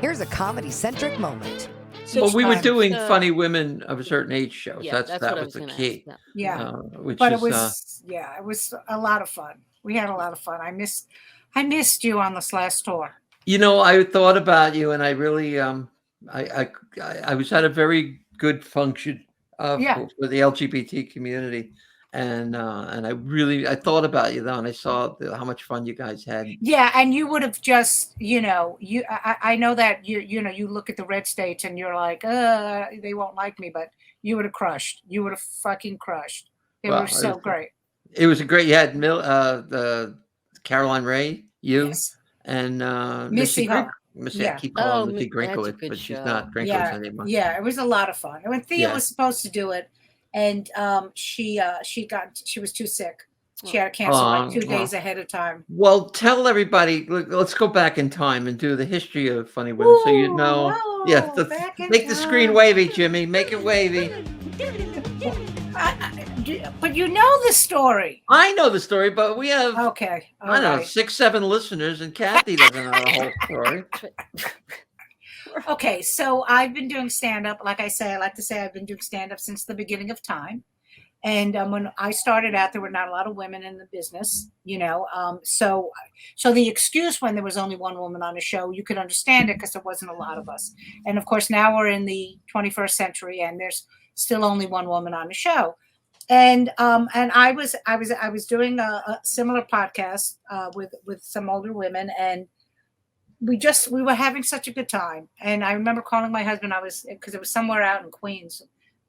Here's a comedy-centric moment. Well, we were doing So- funny women of a certain age shows. Yeah, that what I was the gonna key. ask. Yeah. Which But is, it was a lot of fun. We had a lot of fun. I missed you on this last tour. I thought about you, and I really, I was at a very good function for the LGBT community, and I thought about you though, and I saw how much fun you guys had. Yeah, and you would have just, I know that you look at the red states and you're like, they won't like me, but you would have crushed. You would have fucking crushed. They were so great. It was a great. You had the Caroline Ray, Yes. and Missy Ho. Missy, I keep calling Missy that's a Grinkowitz, good but she's show. not Grinkowitz anymore. Yeah, it was a lot of fun. And when Thea was supposed to do it, and she was too sick. She had to cancel like 2 days ahead of time. Well, tell everybody. Let's go back in time and do the history of funny women, so you know. Yeah, make the screen wavy, Jimmy. Make it wavy. But you know the story. I know the story, but we have okay. I don't know 6, 7 listeners, and Kathy doesn't know the whole story. Okay, so I've been doing stand-up. Like I say, I like to say I've been doing stand-up since the beginning of time. And when I started out, there were not a lot of women in the business, So the excuse when there was only one woman on a show, you could understand it because there wasn't a lot of us. And of course, now we're in the 21st century, and there's still only one woman on the show. And I was doing a similar podcast with some older women, and we were having such a good time. And I remember calling my husband. Because it was somewhere out in Queens,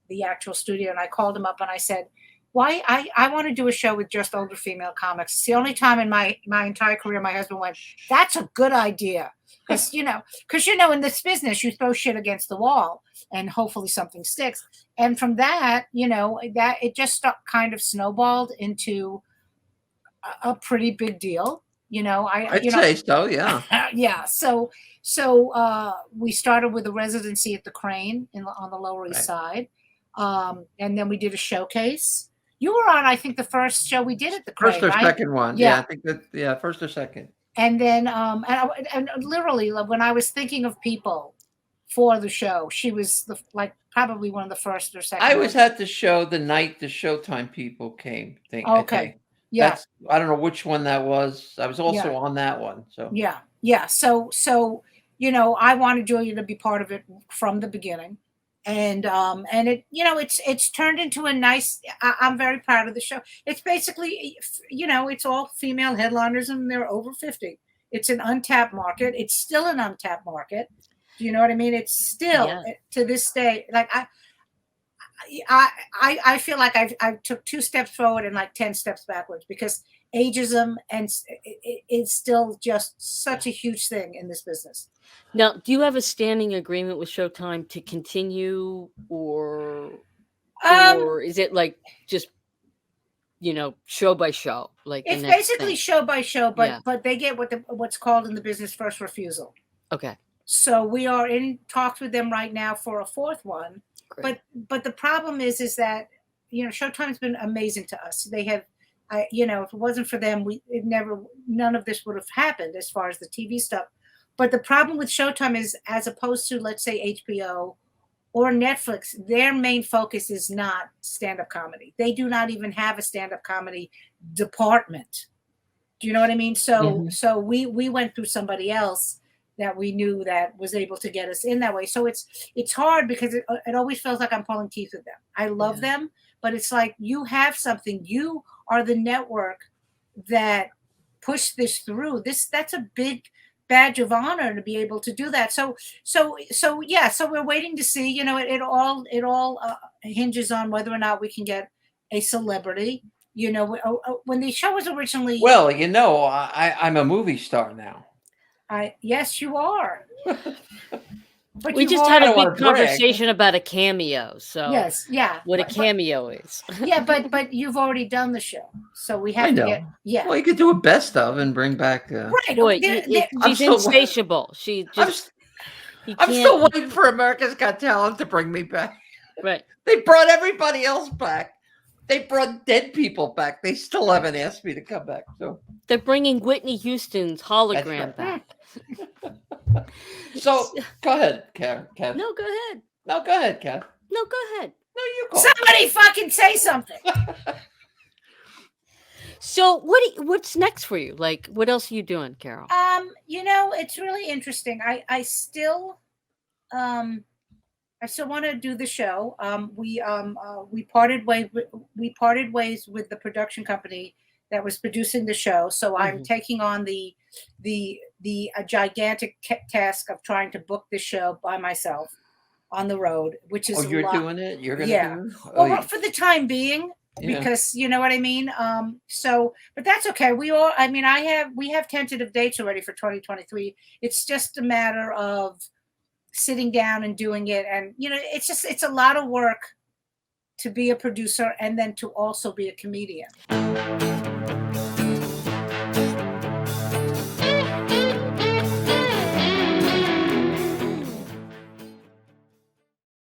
the actual studio, and I called him up and I said, why I want to do a show with just older female comics. It's the only time in my entire career my husband went, that's a good idea. Because in this business you throw shit against the wall and hopefully something sticks. And from that, that it just kind of snowballed into a pretty big deal. I'd say so, yeah. Yeah. So we started with a residency at the Crane on the Lower East Side. And then we did a showcase. You were on, I think, the first show we did at the Crane, first or right? second one. Yeah, I think that. First or second. And then, and literally, when I was thinking of people for the show, she was probably one of the first or second. I was at the show the night the Showtime people came. Okay. Yeah. I don't know which one that was. I was also on that one. So yeah. So I wanted Julia to be part of it from the beginning. And it, it's turned into a nice, I'm very proud of the show. It's basically, it's all female headliners and they're over 50. It's an untapped market. It's still an untapped market. Do you know what I mean? It's still to this day, like I feel like I took 2 steps forward and like 10 steps backwards because ageism and it's still just such a huge thing in this business. Now, do you have a standing agreement with Showtime to continue, or is it like just show by show? Like it's basically show by show, but they get what's called in the business first refusal. Okay. So we are in talks with them right now for a 4th one. Great. But the problem is that Showtime's been amazing to us. They have, if it wasn't for them, none of this would have happened as far as the TV stuff. But the problem with Showtime is, as opposed to, let's say, HBO or Netflix, their main focus is not stand-up comedy. They do not even have a stand-up comedy department. Do you know what I mean? So we went through somebody else that we knew that was able to get us in that way. So it's hard because it always feels like I'm pulling teeth with them. I love them, but it's like, you have something. You are the network that pushed this through. That's a big badge of honor to be able to do that. So we're waiting to see. It all hinges on whether or not we can get a celebrity. When the show was originally, well, I'm a movie star now. Yes, you are. But we just had a big conversation about a cameo. So yes, yeah, what a cameo is. Yeah, but you've already done the show, so we have to get. Yeah, well, you could do a best of and bring back. Right, boy, she's insatiable. I'm still waiting for America's Got Talent to bring me back. Right. They brought everybody else back. They brought dead people back. They still haven't asked me to come back. So they're bringing Whitney Houston's hologram back. So go ahead, Kev. No, go ahead. No, go ahead, Kev. No, go ahead. No, you go. Somebody fucking say something. So what's next for you? Like, what else are you doing, Carole? It's really interesting. I still want to do the show. We parted ways with the production company that was producing the show. So I'm taking on the gigantic task of trying to book the show by myself on the road, which is you're doing it. You're gonna do it. Well, for the time being. Because you know what I mean. But that's okay. We have tentative dates already for 2023. It's just a matter of sitting down and doing it. And it's a lot of work to be a producer and then to also be a comedian.